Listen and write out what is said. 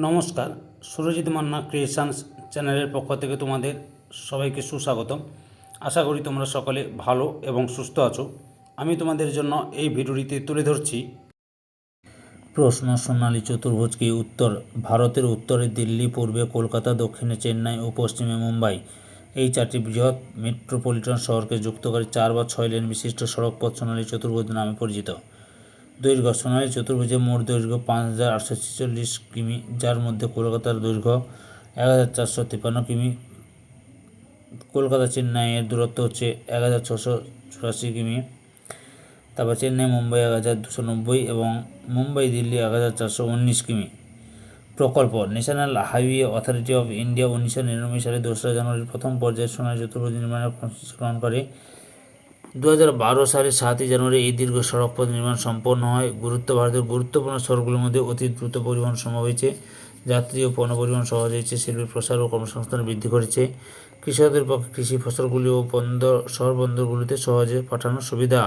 নমস্কার, সুরজিৎ মান্না ক্রিয়েশনস চ্যানেলের পক্ষ থেকে তোমাদের সবাইকে সুস্বাগতম। আশা করি তোমরা সকলে ভালো এবং সুস্থ আছো। আমি তোমাদের জন্য এই ভিডিওটিতে তুলে ধরছি প্রশ্ন সোনালী চতুর্ভুজ কি? উত্তর: ভারতের উত্তরে দিল্লি, পূর্বে কলকাতা, দক্ষিণে চেন্নাই ও পশ্চিমে মুম্বাই। এই চারটি বৃহৎ মেট্রোপলিটন শহরকে যুক্তকারী 4 বা 6 লেন বিশিষ্ট সড়কপথ সোনালী চতুর্ভুজ নামে পরিচিত। দৈর্ঘ্য: সোনালী চতুর্ভুজের মোট দৈর্ঘ্য 5,846 কিমি, যার মধ্যে কলকাতার দৈর্ঘ্য 1,453 কিমি, কলকাতা চেন্নাইয়ের দূরত্ব হচ্ছে 1,684 কিমি, তারপর চেন্নাই মুম্বাই 1,290 এবং মুম্বাই দিল্লি 1,419 কিমি। প্রকল্প: national highway authority of India 1999 সালে 2রা জানুয়ারির প্রথম পর্যায়ে সোনালী চতুর্ভুজ নির্মাণের কর্মসূচি গ্রহণ করে। 2012 সালের 7ই জানুয়ারি এই দীর্ঘ সড়কপথ নির্মাণ সম্পন্ন হয়। ভারতের গুরুত্বপূর্ণ শহরগুলির মধ্যে অতি দ্রুত পরিবহন সম্ভব হয়েছে, যাত্রী ও পণ্য পরিবহন সহজ হয়েছে, শিল্পের প্রসার ও কর্মসংস্থান বৃদ্ধি করেছে। কৃষকদের পক্ষে কৃষি ফসলগুলি ও শহর বন্দরগুলিতে সহজে পাঠানোর সুবিধা।